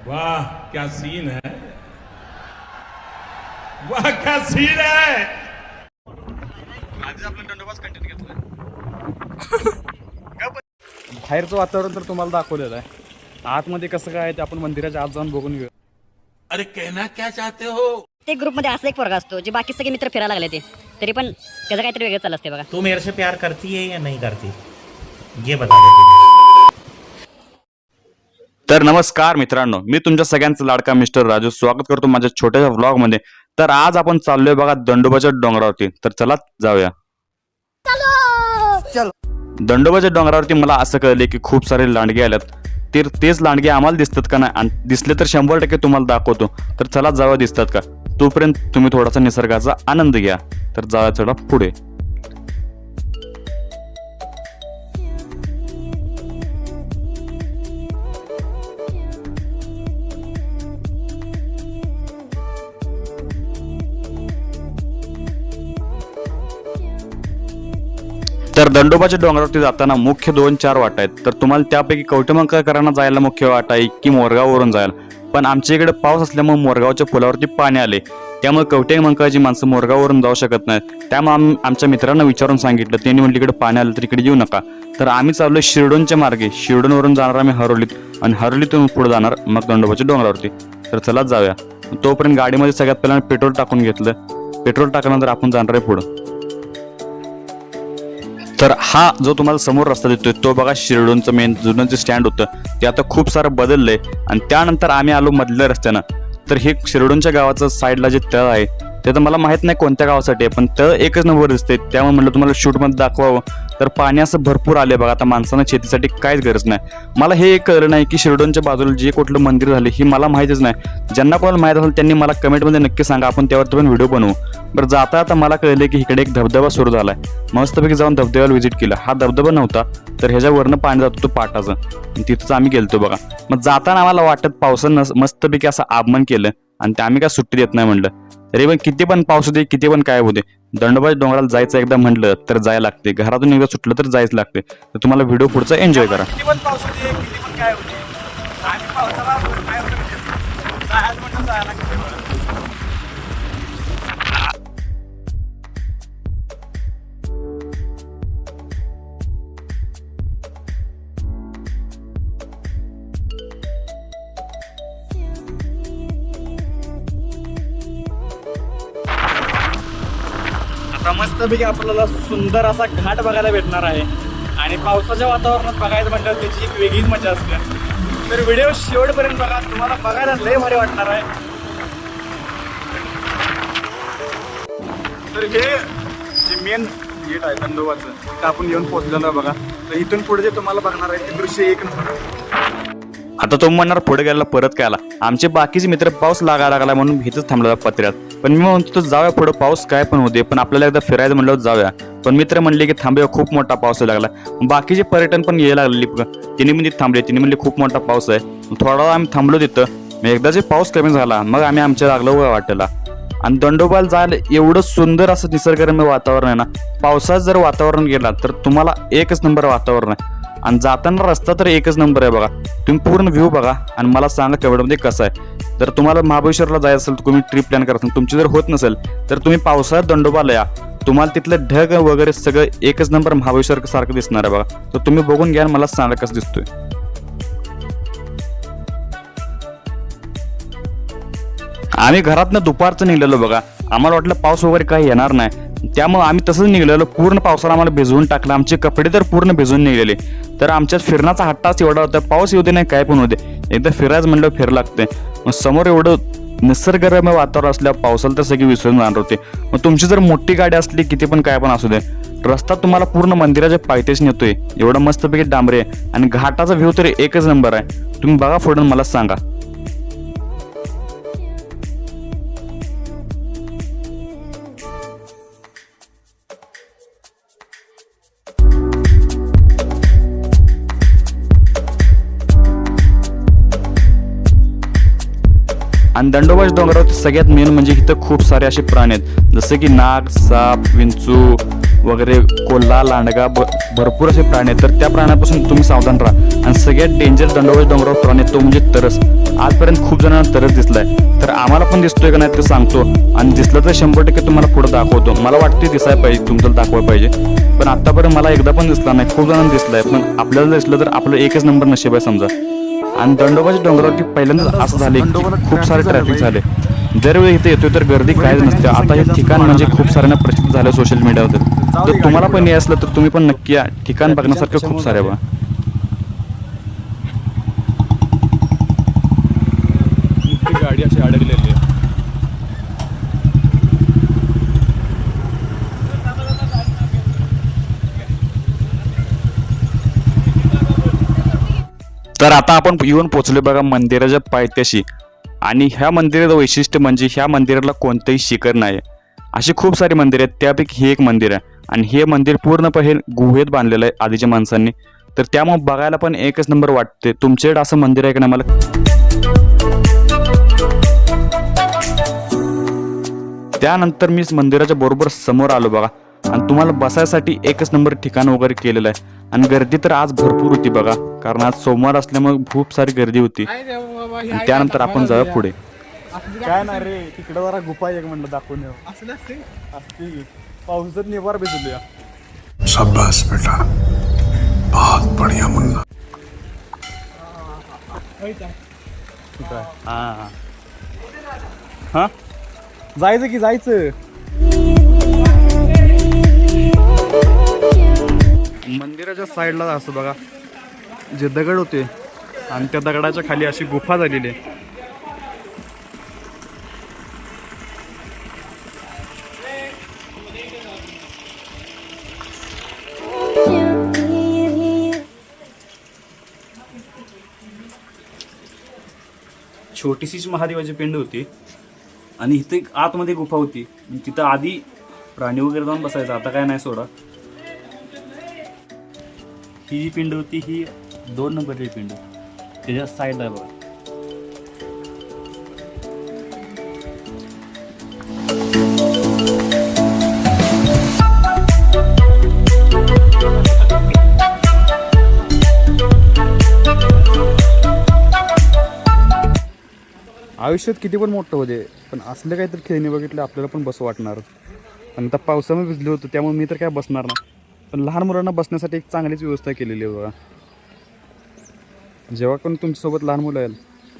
वाह क्या सीन है, वाह क्या सीन है. बाहेरचं वातावरण तर तुम्हाला दाखवलेलं आहे. आतमध्ये कसं काय ते आपण मंदिराच्या आत जाऊन बघून घेऊ. अरे कहना क्या चाहते हो. ते ग्रुपमध्ये असं एक पोरगा असतो जे बाकी सगळे मित्र फिरायला लागले ते तरी पण त्याचं काहीतरी वेगळं चालू असते बघा. तू मेरे से प्यार करती है या नहीं करती ये बता दे तू. तर नमस्कार मित्रांनो, मी तुमच्या सगळ्यांचं लाडका मिस्टर राजू स्वागत करतो माझ्या छोट्याशा व्लॉग मध्ये. तर आज आपण चाललोय बघा दंडोबाच्या डोंगरावरती. तर चला जाऊया. दंडोबाच्या डोंगरावरती मला असं कळले की खूप सारे लांडगे आल्यात. तर तेच लांडगे आम्हाला दिसतात का नाही, आणि दिसले तर 100% तुम्हाला दाखवतो. तर चला जाऊया, दिसतात का. तोपर्यंत तुम्ही थोडासा निसर्गाचा आनंद घ्या. तर जाऊया चला पुढे. तर दंडोबाच्या डोंगरावरती जाताना मुख्य 2-4 वाटा आहेत. तर तुम्हाला त्यापैकी कवठेमंकाळकरांना जायला मुख्य वाटा आहे की मोरगाववरून जायला. पण आमच्या इकडे पाऊस असल्यामुळे मोरगावच्या पुलावरती पाणी आले, त्यामुळे कवठेमंकाळची माणसं मोरगाववरून जाऊ शकत नाहीत. त्यामुळे आमच्या मित्रांना विचारून सांगितलं, त्यांनी म्हटलं इकडे पाणी आलं तर इकडे येऊ नका. तर आम्ही चाललोय शिरडोनच्या मार्गे. शिरडोनवरून जाणार आम्ही हरोलीत, आणि हरोलीतून पुढे जाणार मग दंडोबाच्या डोंगरावरती. तर चला जाऊया. तोपर्यंत गाडीमध्ये सगळ्यात पहिल्यांदा पेट्रोल टाकून घेतलं. पेट्रोल टाकल्यानंतर आपण जाणार आहे पुढं. तर हा जो तुम्हाला समोर रस्ता दिसतोय तो बघा शिरडोनचं मेन जुनं जे स्टँड होतं ते आता खूप सारं बदललंय. आणि त्यानंतर आम्ही आलो मधल्या रस्त्यानं. तर हे शिरडोनच्या गावाचं साईडला जे तळ आहे ते तर मला माहित नाही कोणत्या गावासाठी आहे, पण तळ एकच नंबर दिसते. त्यामुळे म्हटलं तुम्हाला शूटमध्ये दाखवावं. तर पाणी असं भरपूर आले बघा. आता माणसांना शेतीसाठी काहीच गरज नाही. मला हे कळलं नाही की शिरडोनच्या बाजूला जे कुठलं मंदिर झाले ही मला माहितीच नाही. ज्यांना कोणाला माहित असेल त्यांनी मला कमेंटमध्ये नक्की सांगा, आपण त्यावरती पण व्हिडिओ बनवू. बरं, जाता आता मला कळले की इकडे एक धबधबा सुरू झालाय. मस्तपैकी जाऊन धबधब्याला व्हिजिट केलं. हा धबधबा नव्हता, तर ह्याच्यावरनं पाणी जात होतं पाटाचं. तिथंच आम्ही गेलतो बघा. मग जाताना आम्हाला वाटत पावसानं मस्तपैकी असं आगमन केलं, आणि ते आम्ही काय सुट्टी देत नाही म्हणलं. तरी पण किती पण पाऊस होते, किती पण काय होते, दंडोबाच्या डोंगराला जायचं एकदा म्हटलं तर जायला लागते. घरातून एकदा सुटलं तर जायच लागते. तर तुम्हाला व्हिडिओ पुढचा एन्जॉय करा. किती पण पाऊस होते, किती पण काय होते, आम्ही पावसाला काय होतं जायला म्हणून जायला लागते. मस्तपैकी आपल्याला सुंदर असा घाट बघायला भेटणार आहे. आणि पावसाच्या वातावरणात बघायचं म्हटलं त्याची एक वेगळीच मजा असते. तर व्हिडिओ शेवटपर्यंत बघा, तुम्हाला बघायला लय भारी वाटणार आहे. तर हे जे मेन गेट आहे दंडोबाचं, तिथं आपण येऊन पोहोचलेलं आहे बघा. तर इथून पुढे जे तुम्हाला बघणार आहे ते दृश्य एक नंबर. आता तो म्हणणार पुढे गेला परत काय आला. आमचे बाकीचे मित्र पाऊस लागायला लागला म्हणून इथंच थांबला पत्र्यात. पण मी म्हणतो जाऊया पुढे, पाऊस काय पण होते, पण आपल्याला एकदा फिरायचं म्हणलं जाऊया. पण मित्र म्हणले की थांबूया, खूप मोठा पाऊस लागला. बाकीचे पर्यटन पण यायला लागले. तिने म्हणजे थांबले, तिने म्हणले खूप मोठा पाऊस आहे. थोडा वेळ आम्ही थांबलो तिथं. एकदा जे पाऊस कमी झाला मग आम्ही आमच्या लागलो वाटेला. आणि दंडोबाला जायला एवढं सुंदर असं निसर्गरम्य वातावरण आहे ना. पावसाचं जर वातावरण गेला तर तुम्हाला एकच नंबर वातावरण आहे. आणि जाताना रस्ता तर एकच नंबर आहे बघा. तुम्ही पूर्ण व्ह्यू बघा आणि मला सांगा केवढ्यामध्ये कसं आहे. जर तुम्हाला महाबळेश्वरला जायचं असेल तर तुम्ही ट्रिप प्लॅन करत असाल, तुमची जर होत नसेल तर तुम्ही पावसाळ्यात दंडोबाला या. तुम्हाला तिथलं ढग वगैरे सगळं एकच नंबर महाबळेश्वर सारखं दिसणार आहे बघा. तर तुम्ही बघून घ्या आणि मला सांगा कसं दिसतोय. आम्ही घरातनं दुपारचं निघलेलो बघा. आम्हाला वाटलं पाऊस वगैरे काही येणार नाही, त्यामुळे आम्ही तसंच निघलेलो. पूर्ण पावसाला आम्हाला भिजवून टाकलं. आमचे कपडे तर पूर्ण भिजून निघलेले. तर आमच्यात फिरण्याचा हट्टाच एवढा होता, पाऊस येऊ दे नाही काय पण होते, एकदा फिरायचं म्हणलं फिर लागते. मग समोर एवढं निसर्गरम्य वातावरण असल्यावर पावसाला तर सगळी विसरून जाणार होते. मग तुमची जर मोठी गाडी असली किती पण काय पण असू दे, रस्ता तुम्हाला पूर्ण मंदिराच्या पायथ्याशी नेतोय. एवढं मस्तपैकी डांबरे आहे आणि घाटाचा व्ह्यू तर एकच नंबर आहे. तुम्ही बघा पुढे मला सांगा. आणि दंडोबाच्या डोंगरावर सगळ्यात मेन म्हणजे इथं खूप सारे असे प्राणी आहेत, जसे की नाग, साप, विंचू, वगैरे कोल्हा लांडगा भरपूर असे प्राणी आहेत. तर त्या प्राण्यापासून तुम्ही सावधान राहा. आणि सगळ्यात डेंजर दंडोबाच्या डोंगरावर प्राणी तो म्हणजे तरस. आजपर्यंत खूप जणांना तरस दिसलाय, तर आम्हाला पण दिसतोय का नाही ते सांगतो, आणि दिसलं तर 100% तुम्हाला पुढे दाखवतो. मला वाटते दिसायला पाहिजे, तुमचं दाखवायला पाहिजे, पण आतापर्यंत मला एकदा पण दिसला नाही. खूप जणांना दिसलाय, पण आपल्याला दिसलं तर आपलं एकच नंबर नशीब आहे समजा. आणि दंडोबाच्या डोंगरावरती पहिल्यांदा असं झाले की खूप सारे ट्रॅफिक झाले. दरवेळी इथे येतोय तर गर्दी काहीच नसते. आता हे ठिकाण म्हणजे खूप साऱ्यांना प्रसिद्ध झालं सोशल मीडियावर. तर तुम्हाला पण हे असलं तर तुम्ही पण नक्की या. ठिकाण बघण्यासारखं खूप सारे बघा. गाडी अशी अडकलेली आहे. तर आता आपण येऊन पोहोचलो बघा मंदिराच्या पायथ्याशी. आणि ह्या मंदिराचं वैशिष्ट्य म्हणजे ह्या मंदिराला कोणतंही शिखर नाही. अशी खूप सारी मंदिर आहेत, त्यापैकी हे एक मंदिर आहे. आणि हे मंदिर पूर्णपणे गुहेत बांधलेलं आहे आधीच्या माणसांनी. तर त्यामुळे बघायला पण एकच नंबर वाटते. तुमच्याकडे असं मंदिर आहे का नाही मला. त्यानंतर मी मंदिराच्या बरोबर समोर आलो बघा. आणि तुम्हाला बसायसाठी एकच नंबर ठिकाण वगैरे केलेलं आहे. आणि गर्दी तर आज भरपूर होती बघा, कारण आज सोमवार असल्यामुळे खूप सारी गर्दी होती. आणि त्यानंतर आपण जाऊया पुढे. काय नाही रे, तिकडे जरा गुफा एक म्हणलं दाखवून असते. पावसात निवार भिजूया. शाबाश बेटा, बहुत बढ़िया मुन्ना. हा हा जायचं की जायचं. मंदिराच्या साईडला असं बघा जे दगड होते, आणि त्या दगडाच्या खाली अशी गुफा झालेली आहे. छोटीशीच महादेवाची पिंड होती, आणि इथे एक आतमध्ये गुफा होती. तिथं आधी प्राणी वगैरे जाऊन बसायचं, आता काय नाही सोडा. ही जी पिंड होती ही 2 नंबरची पिंड, त्याच्या साईडला आहे बघा. आयुष्यात किती पण मोठं होते, पण असले काहीतरी खेळणी बघितले आपल्याला पण बसं वाटणार. पण आता पावसामध्ये भिजले होतं त्यामुळे मी तर काय बसणार ना. पण लहान मुलांना बसण्यासाठी एक चांगलीच व्यवस्था केलेली आहे बघा. जेव्हा पण तुमच्यासोबत लहान मुलं येईल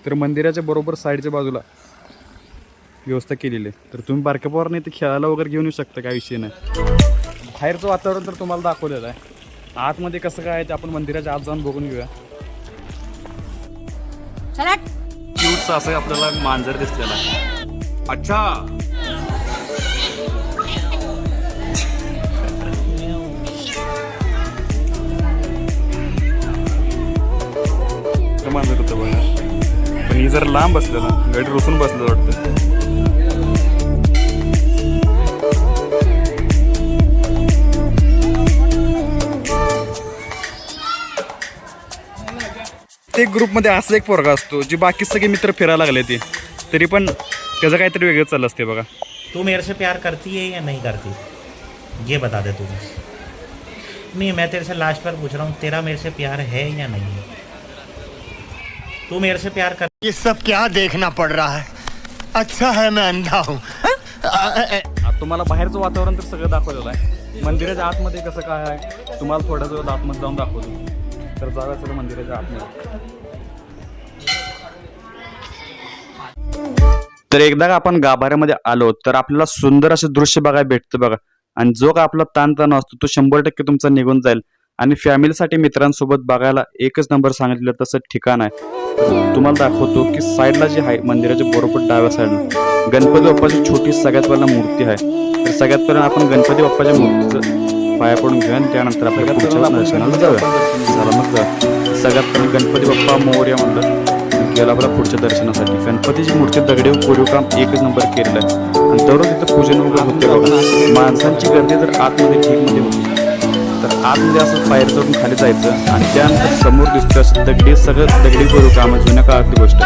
तर मंदिराच्या बरोबर साईडच्या बाजूला व्यवस्था केलेली आहे. तर तुम्ही बारक्या पोरांना इथे खेळायला वगैरे घेऊन येऊ शकता, काय विषय नाही. बाहेरचं वातावरण तर तुम्हाला दाखवलेलं आहे. आतमध्ये कसं काय ते आपण मंदिराच्या आत जाऊन बघून घेऊया. क्यूटचं असं आपल्याला मांजर दिसलेला आहे. अच्छा, मांजर होतं बघा. पण ही जर लांब बसलेला, गाडी रुसून बसलं वाटतं. ते ग्रुपमध्ये असं एक पोरगा असतो जी बाकी सगळे मित्र फिरायला लागले ते, तरी पण त्याचं काहीतरी वेगळं चाललं असते बघा. तू मेरे से प्यार करती है या नहीं करती, ये बता दे तू. नहीं, मैं तेरे से लास्ट बार पूछ रहा हूँ, तेरा मेरे से प्यार है या नहीं है. तू मेरे से प्यार कर. ये सब क्या देखना पड़ रहा है. अच्छा है मैं अंधा हूँ. तुम्हाला बाहेरचं वातावरण तर सगळं दाखवलेलं आहे. मंदिराच्या आतमध्ये कसं काय आहे तुम्हाला थोड्या वेळ आतमध्ये जाऊन दाखवतो. तर जाऊया सगळं मंदिराच्या आतमध्ये. तर एकदा आपण गाभाऱ्यामध्ये आलो तर आपल्याला सुंदर असे दृश्य बघायला भेटतं बघा. आणि जो का आपला ताणतणाव असतो तो 100% तुमचा निघून जाईल. आणि फॅमिलीसाठी मित्रांसोबत बघायला एकच नंबर सांगितलं तसं ठिकाण आहे. तुम्हाला दाखवतो की साईडला जी आहे मंदिराच्या बरोबर डाव्या साईडला गणपती बाप्पाची छोटी सगळ्यात पहिला मूर्ती आहे. तर सगळ्यात पहिला आपण गणपती बाप्पाच्या मूर्तीचं पाया पडून घेऊया, आणि त्यानंतर आपल्या पुढच्या दर्शनाला जाऊया. चला मग सगळ्यात पहिला गणपती बाप्पा मोरया म्हणलं गेला आपल्या पुढच्या दर्शनासाठी. गणपतीची मूर्ती दगडी कोरीव काम एकच नंबर केलेलं आहे. आणि दररोज इथं पूजन वगैरे होते बघा. माणसांची गर्दी जर आतमध्ये ठीकमध्ये होती तर आतमध्ये असं पायर चढून खाली जायचं, आणि त्यानंतर समोर दिसतं असं दगडी सगळं दगडी कोरीव काम आहे, जुन्या काळातली गोष्ट.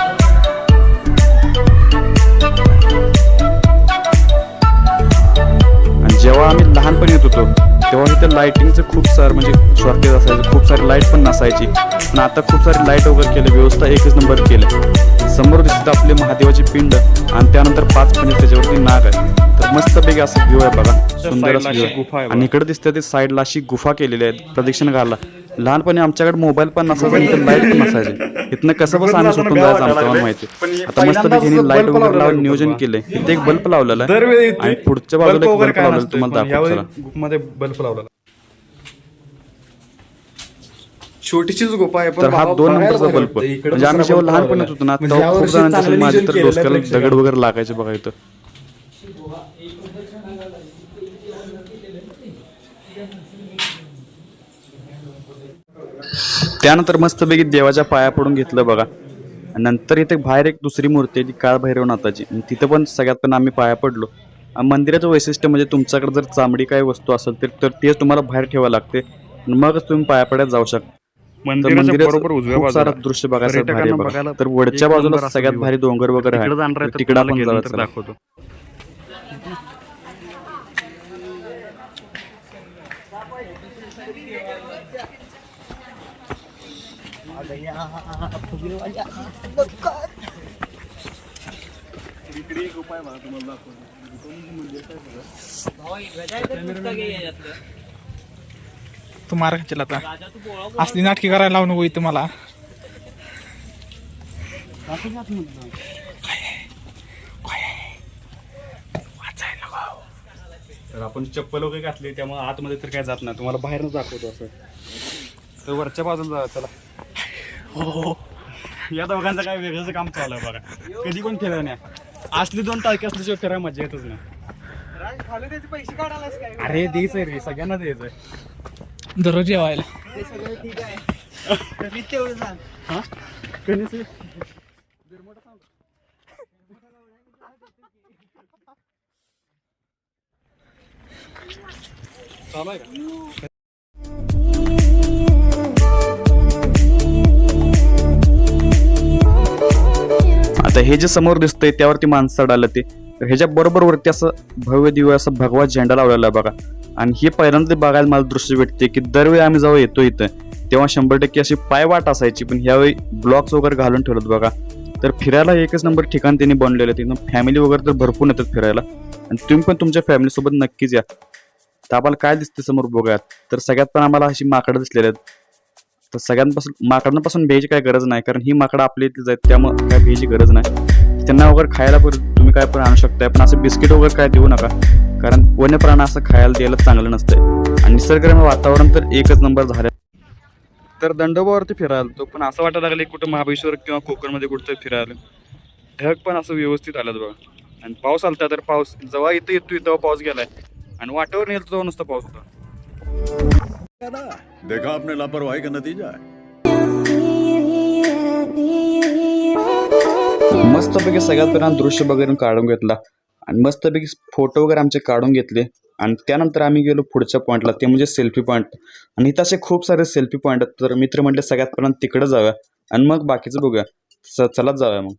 आणि जेव्हा आम्ही लहानपणी येत होतो इथं लाईटिंगचं खूप सारं म्हणजे शॉर्टेज असायचं, खूप सारी लाईट पण नसायची. पण आता खूप सारी लाईट वगैरे केले, व्यवस्था एकच नंबर केले. समोर दिसतं आपली महादेवाची पिंड आणि त्यानंतर 5 म्हणजे त्याच्यावरती नाग आहे. तर मस्तपैकी असं व्ह्यू आहे बघा, सुंदर असं व्ह्यू आहे. आणि इकडे दिसते ते साईडला अशी गुफा केलेली आहे प्रदक्षिण घालला. लहानपणी आमच्याकडे मोबाईल पण नसायचा आणि इथं लाईट पण नसायची. इथं कसं बस आम्ही सुटून जायचं आमच्यावर माहिती. आता मस्तपैकी लाईट वगैरे लावून नियोजन केलंय. इथे एक बल्ब लावलेला आहे आणि पुढच्या बाजूला एक बल्ब लावलेला, तुम्हाला दाखवतो. मध्ये बल्ब लावलेला, छोटीशीच गुफा आहे. तर हा 2 नंबरचा बल्ब म्हणजे आम्ही जेव्हा लहानपणी होतो ना तेव्हा खूप जणांच्या माझ्या तर डोसक्याला दगड वगैरे लागायचे बघा इथं. त्यानंतर मस्तपैकी देवाच्या पाया पडून घेतलं बघा. नंतर इथे बाहेर एक दुसरी मूर्ती आहे ती काळ भैरवनाथाची, तिथं पण सगळ्यात पण आम्ही पाया पडलो. मंदिराचं वैशिष्ट्य म्हणजे तुमच्याकडे जर चांबडी काही वस्तू असेल तर तेच तुम्हाला बाहेर ठेवावं लागते, मगच तुम्ही पाया पडत जाऊ शकता. मंदिराचं खूप सारं दृश्य बघायचं भारी बघा. तर वरच्या बाजूला सगळ्यात भारी डोंगर वगैरे आहे, तिकडे आपण दाखवतो. तू मार खाचील आता, असली नाटकी करायला लावू नको इथं मला. तर आपण चप्पल वगैरे घातली त्यामुळे आतमध्ये तर काय जात नाही, तुम्हाला बाहेरच दाखवतो असं. तर वरच्या बाजूला जा, चला. हो, या दोघांचं काय वेगळंच काम चालू आहे बघा. कधी पण फिरायला नाही, असली 2 टाळकी असल्याशिवाय फिरायला मजा येतच नाही. अरे द्यायचंय रे, सगळ्यांना द्यायचंय दररोज जेवायला. आता हे जे समोर दिसतंय त्यावरती माणसं आलं ते, ह्याच्या बरोबर वरती असं भव्य दिव्य असं भगवा झेंडा लावलेला आहे बघा. आणि हे पहिल्यांदा बघायला मला दृश्य भेटते की दरवेळी आम्ही जेव्हा येतो इथं तेव्हा 100% अशी पायवाट असायची, पण ह्यावेळी ब्लॉक्स वगैरे घालून ठेवलं बघा. तर फिरायला एकच नंबर ठिकाण त्यांनी बनलेलं. तिथं फॅमिली वगैरे तर भरपूर येतात फिरायला, आणि तुम्ही पण तुमच्या फॅमिलीसोबत नक्कीच या. तर आम्हाला काय दिसते समोर बघूयात. तर सगळ्यात पण आम्हाला अशी माकडं दिसलेली आहेत. तर सगळ्यांपासून माकडांपासून भ्यायची काय गरज नाही, कारण ही माकडं आपल्या इथलीच आहेत, त्यामुळे काय भ्यायची गरज नाही. त्यांना वगैरे खायला तुम्ही काय पण आणू शकताय, पण असं बिस्किट वगैरे काय देऊ नका, कारण वन्य प्राणी असं खायला द्यायला चांगलं नसतंय. आणि निसर्गरम्य वातावरण तर एकच नंबर झालं. तर दंडोबावरती फिरायला तो पण असं वाटायला लागलं कुठं महाबळेश्वर किंवा कोकणमध्ये कुठं फिरायला. ढग पण असं व्यवस्थित आलं बघा. आणि पाऊस आलता, तर पाऊस जेव्हा इथं येतो तेव्हा पाऊस गेलाय, आणि वाटेवर नेलं तेव्हा नुसता पाऊस होता. देखा आपने लापरवाही का नतीजा है. मस्तपैकी सगळ्यात पहिल्यांदा दृश्य वगैरे काढून घेतला आणि मस्तपैकी फोटो वगैरे आमचे काढून घेतले. आणि त्यानंतर आम्ही गेलो पुढच्या पॉईंटला, ते म्हणजे सेल्फी पॉईंट. आणि इथं असे खूप सारे सेल्फी पॉईंट आहेत. तर मित्र म्हटले सगळ्यात पहिल्यांदा तिकडे जाऊया आणि मग बाकीचं बघूया. चलाच जाऊया मग.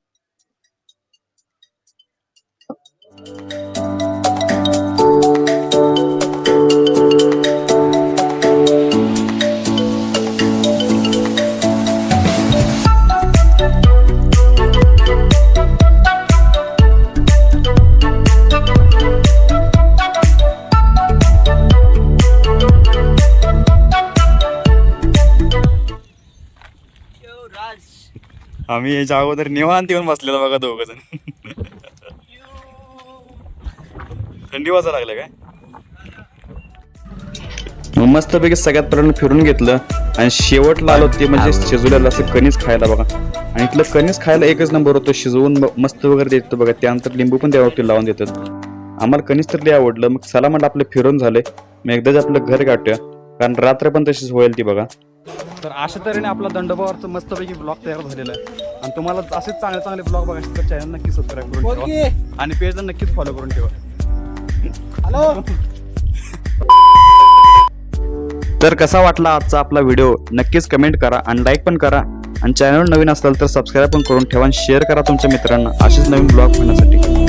आम्ही याच्या अगोदर निवांत येऊन बसलेलो बघा दोघं जण. थंडी वाजा लागलं काय. मस्तपैकी सगळ्यात पर्यंत फिरून घेतलं आणि शेवटला आलो ते म्हणजे शिजवलेलं असं कणीस खायला बघा. आणि इथलं कणीस खायला एकच नंबर होतो, शिजवून मस्त वगैरे देतो बघा. त्यानंतर लिंबू पण त्यावरती लावून देतात. आम्हाला कणीस तर लय आवडलं. मग चला म्हटलं आपलं फिरून झालंय, मग एकदाच आपलं घर गाठूया, कारण रात्र पण तशीच होईल ती बघा. तर अशा तऱ्हेने आपला दंडोबावरचं मस्तपैकी ब्लॉग तयार झालेला आहे. आणि तुम्हाला असेच चांगले चांगले ब्लॉग बघायचे तर चॅनल नक्की सबस्क्राईब करून ठेवा आणि पेजला नक्कीच फॉलो करून ठेवा. तर कसा वाटला आजचा आपला व्हिडिओ नक्कीच कमेंट करा आणि लाईक पण करा. आणि चॅनल नवीन असाल तर सबस्क्राईब पण करून ठेवा आणि शेअर करा तुमच्या मित्रांना असेच नवीन ब्लॉग पाहण्यासाठी.